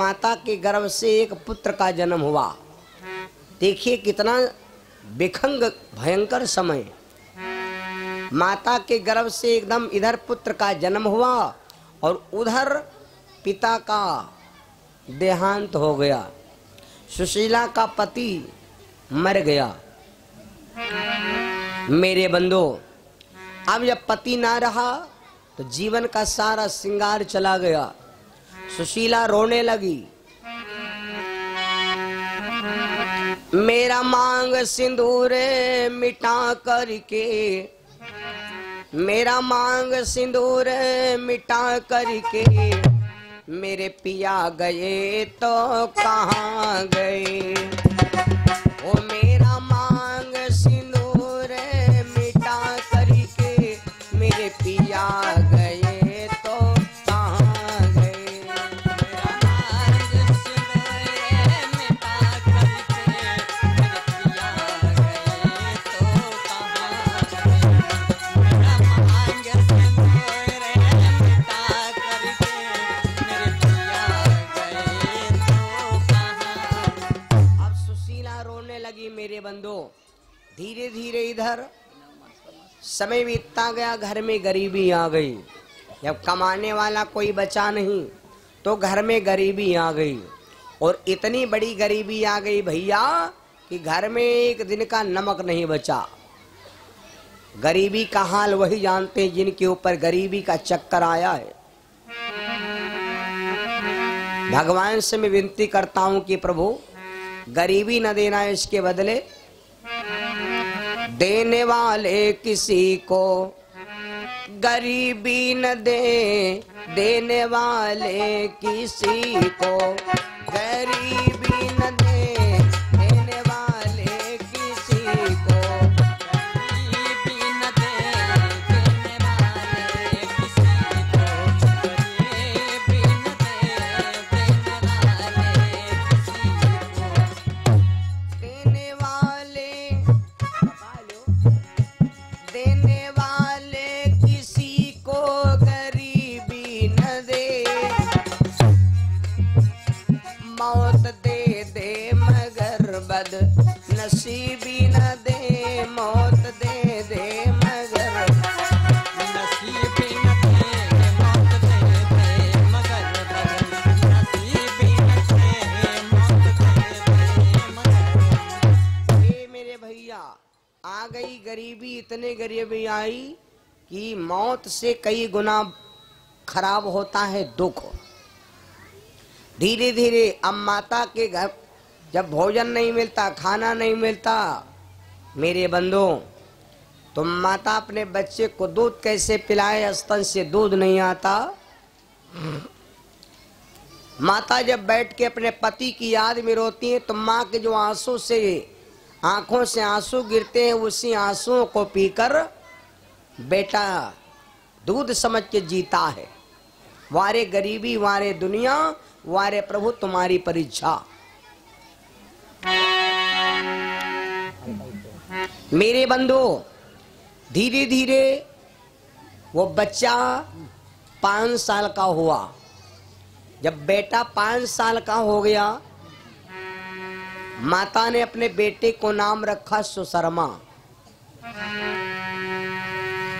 माता के गर्भ से एक पुत्र का जन्म हुआ। देखिए कितना विखंग भयंकर समय। माता के गर्भ से एकदम इधर पुत्र का जन्म हुआ और उधर पिता का देहांत हो गया। सुशीला का पति मर गया। मेरे बंधु, अब जब पति ना रहा तो जीवन का सारा श्रृंगार चला गया। सुशीला रोने लगी। मेरा मांग सिंदूर मिटा करके, मेरा मांग सिंदूर मिटा करके, मेरे पिया गए तो कहाँ गए। ओ मेरा मांग सिंदूर मिटा करके, मेरे पिया गए तो कहाँ गए। मेरा मांग सिंदूर मिटा करके, मेरे पिया गए तो कहाँ गए। मेरा मांग सिंदूर मिटा करके, मेरे पिया गए तो कहाँ। अब सुशीला रोने लगी। मेरे बंधु, धीरे धीरे इधर समय बीतता गया, घर में गरीबी आ गई। जब कमाने वाला कोई बचा नहीं तो घर में गरीबी आ गई, और इतनी बड़ी गरीबी आ गई भैया कि घर में एक दिन का नमक नहीं बचा। गरीबी का हाल वही जानते हैं जिनके ऊपर गरीबी का चक्कर आया है। भगवान से मैं विनती करता हूं कि प्रभु गरीबी न देना, इसके बदले देने वाले किसी को गरीबी न दे, देने वाले किसी को गरीबी न दे, देने वाले किसी को गरीबी न दे, देने वाले किसी को गरीबी न दे, देने वाले देने वाले किसी को गरीबी न दे, मौत दे दे मगर बद नसीबी न दे, मौत दे दे मगर नसीबी न दे, मौत दे दे मगर बद नसीबी न दे, मौत दे दे मगर। हे मेरे भैया, आ गई गरीबी। इतने गरीबी आई कि मौत से कई गुना खराब होता है दुख। धीरे धीरे अब माता के घर जब भोजन नहीं मिलता, खाना नहीं मिलता, मेरे बंधु, तो माता अपने बच्चे को दूध कैसे पिलाए, स्तन से दूध नहीं आता। माता जब बैठ के अपने पति की याद में रोती है तो माँ के जो आंसू से आंखों से आंसू गिरते हैं, उसी आंसुओं को पीकर बेटा दूध समझ के जीता है। वारे गरीबी वारे दुनिया, वारे प्रभु तुम्हारी परीक्षा। मेरे बंधु, धीरे धीरे वो बच्चा 5 साल का हुआ। जब बेटा 5 साल का हो गया, माता ने अपने बेटे को नाम रखा सुशर्मा।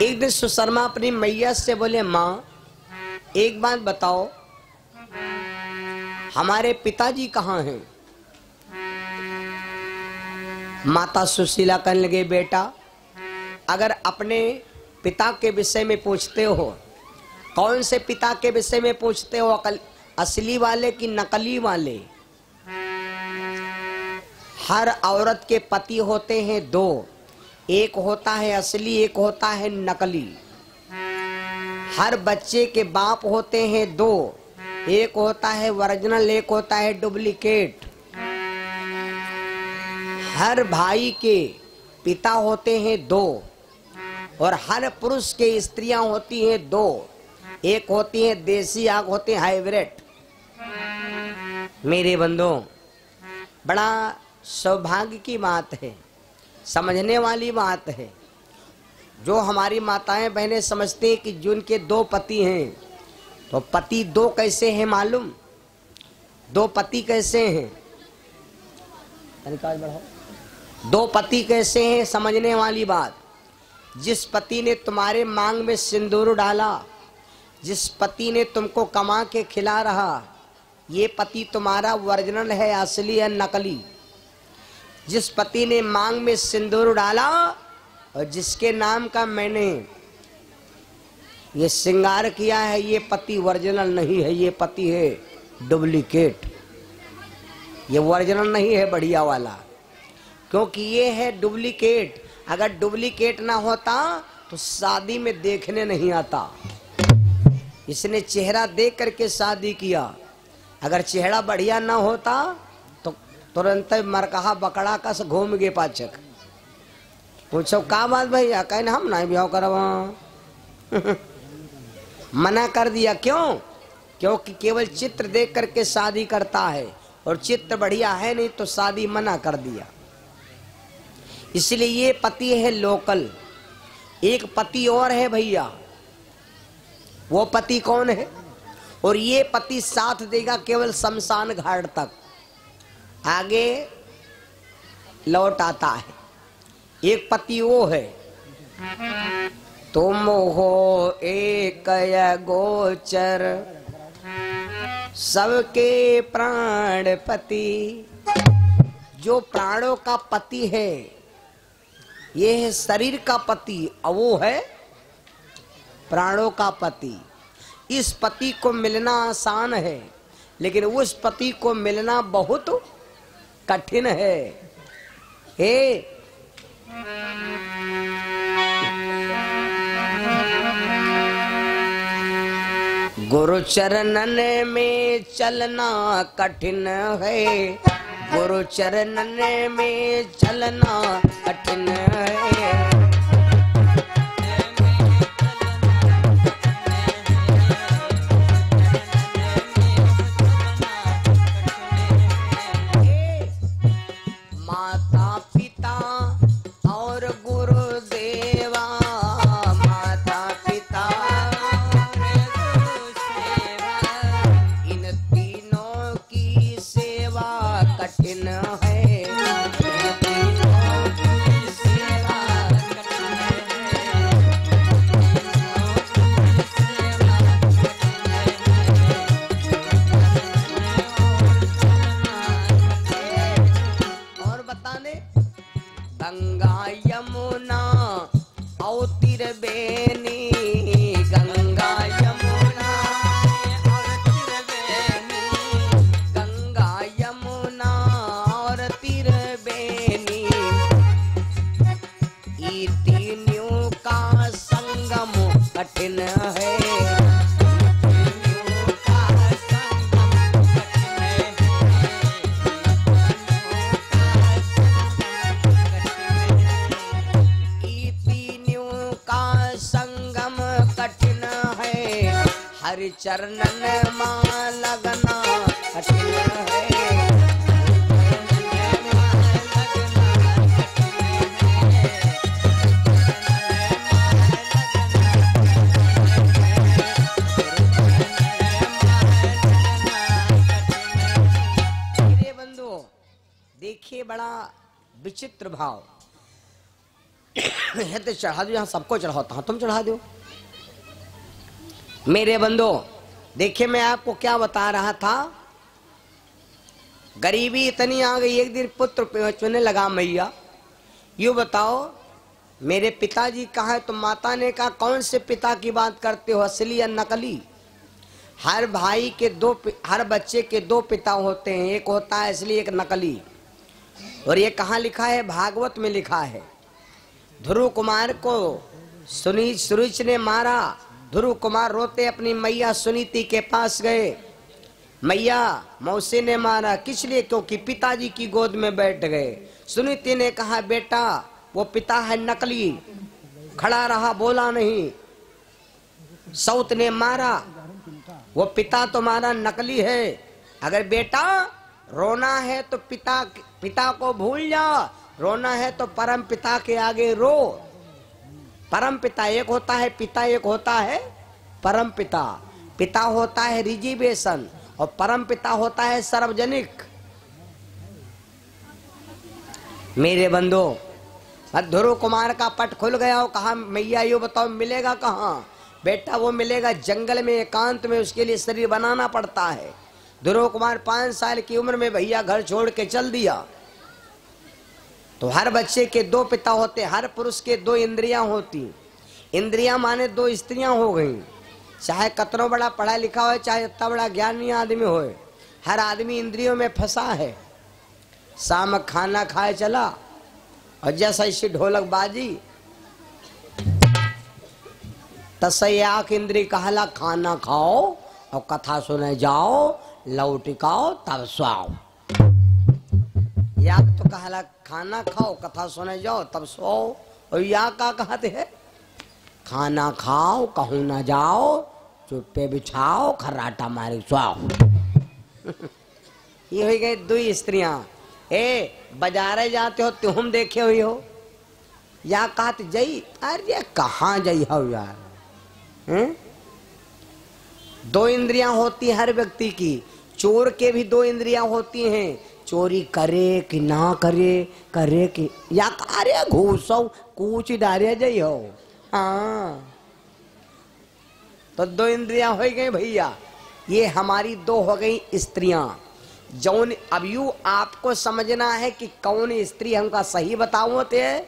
एक दिन सुशर्मा अपनी मैया से बोले, माँ एक बात बताओ, हमारे पिताजी कहाँ हैं? माता सुशीला कहने लगे, बेटा अगर अपने पिता के विषय में पूछते हो, कौन से पिता के विषय में पूछते हो, असली वाले कि नकली वाले? हर औरत के पति होते हैं 2, एक होता है असली, एक होता है नकली। हर बच्चे के बाप होते हैं 2, एक होता है ओरिजिनल, एक होता है डुप्लीकेट। हर भाई के पिता होते हैं 2, और हर पुरुष के स्त्रियां होती हैं 2, एक होती है देसी, आग होते हैं हाइब्रिड। मेरे बंधुओं, बड़ा सौभाग्य की बात है, समझने वाली बात है। जो हमारी माताएं बहनें समझते हैं कि जिनके 2 पति हैं, तो पति 2 कैसे हैं मालूम? दो पति कैसे हैं, तनिक बढ़ाओ। दो पति कैसे हैं समझने वाली बात। जिस पति ने तुम्हारे मांग में सिंदूर डाला, जिस पति ने तुमको कमा के खिला रहा, ये पति तुम्हारा ओरिजिनल है, असली है, नकली। जिस पति ने मांग में सिंदूर डाला और जिसके नाम का मैंने ये श्रृंगार किया है, ये पति ओरिजिनल नहीं है, ये पति है डुप्लीकेट। ये ओरिजिनल नहीं है बढ़िया वाला, क्योंकि ये है डुप्लीकेट। अगर डुप्लीकेट ना होता तो शादी में देखने नहीं आता। इसने चेहरा देख करके शादी किया। अगर चेहरा बढ़िया ना होता तो तुरंत मरकहा बकड़ा का से घूम गए पाचक। पूछो का बात भैया, कहीं हम नहीं ब्याह करवा। मना कर दिया। क्यों? क्योंकि केवल चित्र देख करके शादी करता है और चित्र बढ़िया है नहीं तो शादी मना कर दिया। इसलिए ये पति है लोकल। एक पति और है भैया, वो पति कौन है? और ये पति साथ देगा केवल शमशान घाट तक, आगे लौट आता है। एक पति वो है, तुम हो एक गोचर सबके प्राण पति। जो प्राणों का पति है, ये है शरीर का पति, और वो है प्राणों का पति। इस पति को मिलना आसान है, लेकिन उस पति को मिलना बहुत कठिन है। हे गुरु चरणन में चलना कठिन है, गुरु चरणन में चलना कठिन है। गंगा यमुना और तिरबेनी, गंगा यमुना और तिरबेनी, गंगा यमुना और तिरबेनी, ई तीनों का संगम कठिन है। हरि चरणन मां लगना कठिन है। मेरे बंधुओं देखिए, बड़ा विचित्र भाव है। तो चढ़ा दो, यहाँ सबको चढ़ाता हूँ, तुम चढ़ा दो। मेरे बंधो देखिए, मैं आपको क्या बता रहा था। गरीबी इतनी आ गई, एक दिन पुत्र चुनने लगा मैया, यूँ बताओ मेरे पिताजी कहाँ है? तो माता ने कहा कौन से पिता की बात करते हो, असली या नकली? हर भाई के हर बच्चे के दो पिता होते हैं, एक होता है असली, एक नकली। और ये कहाँ लिखा है? भागवत में लिखा है। ध्रुव कुमार को सुनीच ने मारा। ध्रुव कुमार रोते अपनी मैया सुनीति के पास गए। मैया मौसी ने मारा, किस लिए? क्योंकि पिताजी की गोद में बैठ गए। सुनीति ने कहा बेटा वो पिता है नकली, खड़ा रहा, बोला नहीं। सौत ने मारा, वो पिता तुम्हारा नकली है। अगर बेटा रोना है तो पिता को भूल जा, रोना है तो परम पिता के आगे रो। परम पिता एक होता है, पिता एक होता है परम पिता। पिता होता है रिजिवेशन और परम पिता होता है सार्वजनिक। मेरे बंधु, ध्रुव कुमार का पट खुल गया हो, कहा मैया यो बताओ मिलेगा कहाँ? बेटा वो मिलेगा जंगल में, एकांत में, उसके लिए शरीर बनाना पड़ता है। ध्रुव कुमार 5 साल की उम्र में भैया घर छोड़ के चल दिया। तो हर बच्चे के 2 पिता होते, हर पुरुष के 2 इंद्रियां होती। इंद्रियां माने 2 स्त्रियां हो गई। चाहे कतनो बड़ा पढ़ा लिखा हो, चाहे इतना बड़ा ज्ञानी आदमी हो, हर आदमी इंद्रियों में फंसा है। शाम खाना खाए चला और जैसा इसी ढोलक बाजी तसई आंख इंद्री कहला खाना खाओ और कथा सुने जाओ, लौटिकाओ तब स्वाओ। या तो कहला खाना खाओ, कथा सुने जाओ तब सो। और या का कहते हैं खाना खाओ कहूं ना जाओ, चुप्पे बिछाओ खर्राटा मारे स्वाओ। ये हो गए 2 स्त्रियां। बाजारे जाते हो तुम देखे हुई हो? या कहते जई, अरे कहाँ जई हो यार। 2 इंद्रियां होती हर व्यक्ति की। चोर के भी 2 इंद्रियां होती हैं, चोरी करे कि ना करे, करे कि या अरे घूसो कूच डारे जई हो। हाँ, तो 2 इंद्रियां हो गई भैया। ये हमारी 2 हो गई स्त्रियां। जौन अब यू आपको समझना है कि कौन स्त्री हमका सही बताओ थे,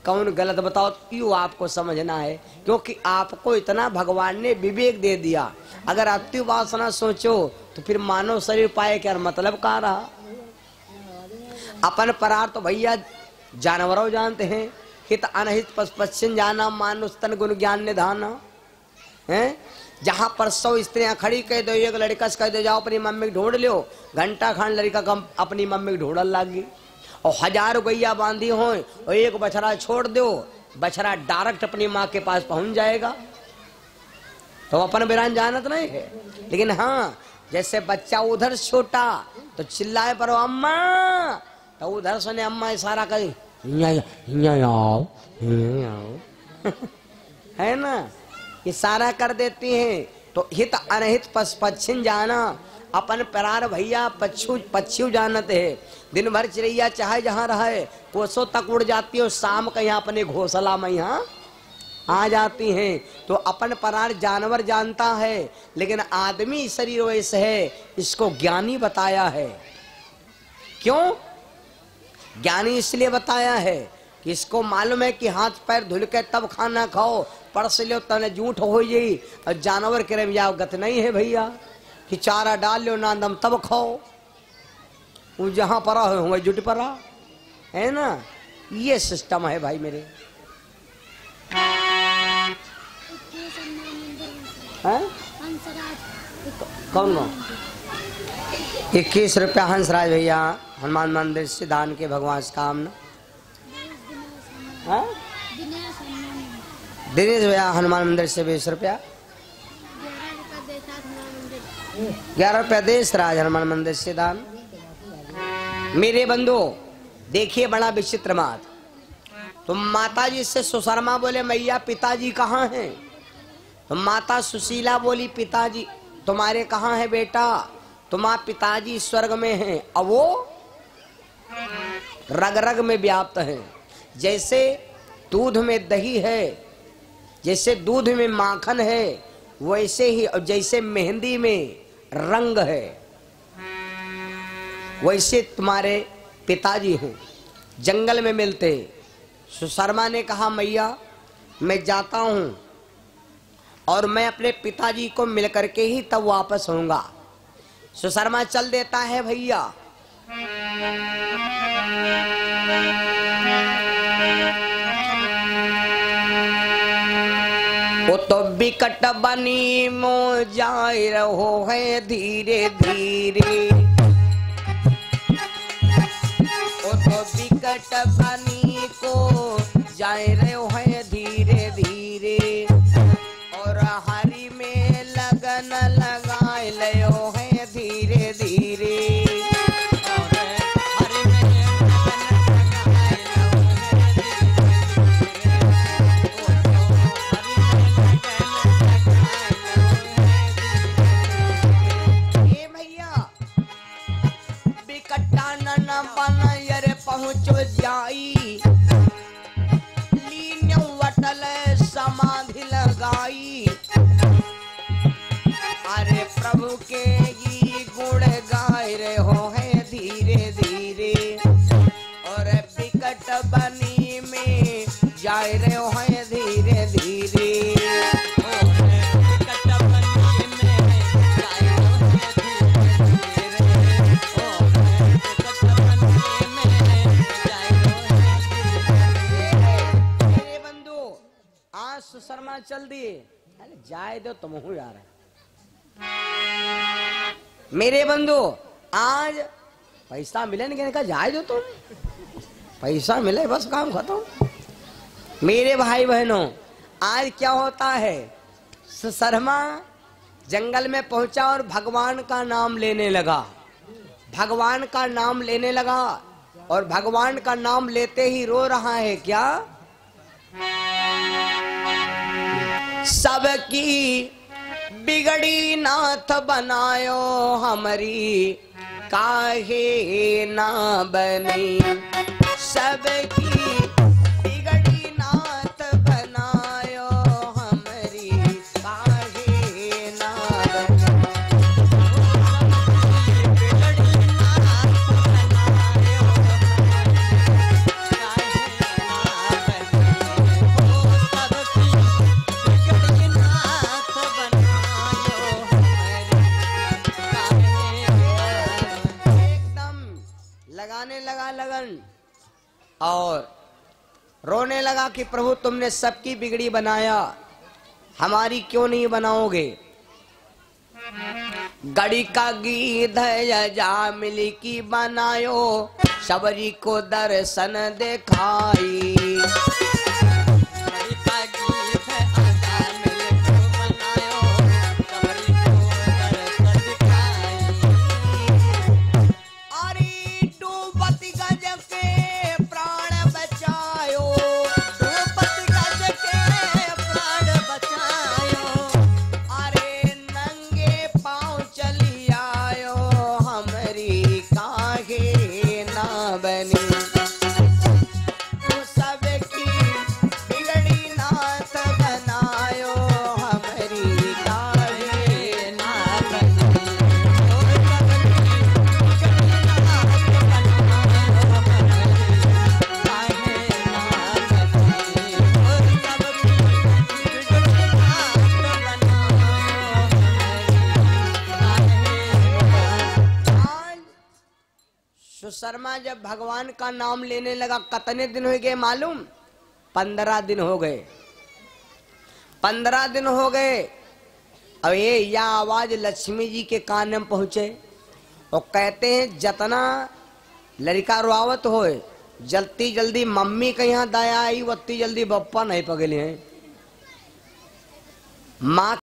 कौन गलत बताओ, यू आपको समझना है। क्योंकि आपको इतना भगवान ने विवेक दे दिया। अगर अति वासना सोचो तो फिर मानव शरीर पाए क्या मतलब कहाँ रहा। अपन परार तो भैया जानवरों जानते हैं, हित अनहित पश्चिम जाना, मानुष तन गुण ज्ञान निधाना है। जहां पर 100 स्त्रियां खड़ी कह दो, एक लड़का से कह दो जाओ अपनी मम्मी ढूंढ लो, घंटा खान लड़का कम अपनी मम्मी ढूंढने लगी। और 1000 गैया बांधी हो और एक बछड़ा छोड़ दो, बछड़ा डायरेक्ट अपनी माँ के पास पहुंच जाएगा। तो अपन बिरान जानत नहीं है। लेकिन हाँ, जैसे बच्चा उधर छोटा तो चिल्लाए पर अम्मा, तो उधर सुने अम्मा इशारा करी आओ है ना, इशारा कर देती हैं। तो हित अनहित पश्चिम जाना, अपन परार भैया पच्छू जानते है। दिन भर चिड़ैया चाहे जहाँ रहे कोसों तक उड़ जाती है, शाम का यहाँ अपने घोंसला में यहाँ आ जाती हैं। तो अपन परार जानवर जानता है, लेकिन आदमी शरीर वैसे है, इसको ज्ञानी बताया है। क्यों ज्ञानी इसलिए बताया है कि इसको मालूम है कि हाथ पैर धुल के तब खाना खाओ, पड़स लो तने झूठ हो जाई। और जानवर के रम जाओ गत नहीं है भैया कि चारा डाल लो ना दम तब खाओ, वो जहां परा हो जुट परा है ना। ये सिस्टम है भाई मेरे। कौन 21 रुपया हंसराज भैया हनुमान मंदिर से दान के भगवान से कामना। दिनेश भैया हनुमान मंदिर से 20 रुपया, 11 रुपया देश राज हनुमान मंदिर से दान। मेरे बंधु देखिए बड़ा विचित्र बात। तो माता जी से सुशर्मा बोले मैया पिताजी कहाँ हैं? तो माता सुशीला बोली पिताजी तुम्हारे कहाँ है बेटा? तुम्हारे पिताजी स्वर्ग में हैं, और वो रग रग में व्याप्त हैं। जैसे दूध में दही है, जैसे दूध में माखन है, वैसे ही, और जैसे मेहंदी में रंग है, वैसे तुम्हारे पिताजी हैं, जंगल में मिलते। सुशर्मा ने कहा मैया मैं जाता हूं और मैं अपने पिताजी को मिल करके ही तब वापस होऊंगा। सुशर्मा चल देता है भैया। वो तो बिकट बनी मो जाए रहो है धीरे धीरे, वो तो बिकट बनी को जाए रहो है धीरे धीरे, और हरि में लगन लगाए लो है धीरे धीरे, और हरि में लगन लगाए लो है धीरे धीरे। भैया बिकट्टा न बन यर पहुँचो जाई, लीन्यो वटल समाधि लगाई। अरे प्रभु के ये गुण गाय रहे हो है धीरे धीरे, और बिकट बनी में जाए रहे हो है धीरे धीरे। शर्मा चल दिए, अरे जाए दो तुम हो जा रहे। मेरे बंधु आज पैसा मिले नहीं, कहा जाए दो तुम, पैसा मिले बस काम खत्म। मेरे भाई बहनों आज क्या होता है, शर्मा जंगल में पहुंचा और भगवान का नाम लेने लगा, भगवान का नाम लेने लगा, और भगवान का नाम लेते ही रो रहा है क्या, सबकी बिगड़ी नाथ बनायो हमारी काहे ना बनी, सबकी बिगड़ी नाथ बनायो हमारी काहे ना बनी। लगाने लगा लगन और रोने लगा कि प्रभु तुमने सबकी बिगड़ी बनाया, हमारी क्यों नहीं बनाओगे। गड़ी का गीत जा मिली की बनायो, सबरी को दर्शन दिखाई। शर्मा जब भगवान का नाम लेने लगा, कितने दिन हो गए मालूम, 15 दिन हो गए, 15 दिन हो गए। अब ये यह आवाज लक्ष्मी जी के कान में पहुंचे और कहते हैं जितना लड़का रुआवत हो, जल्दी जल्दी मम्मी के यहाँ दया आई, उतनी जल्दी बप्पा नहीं पगले हैं। माँ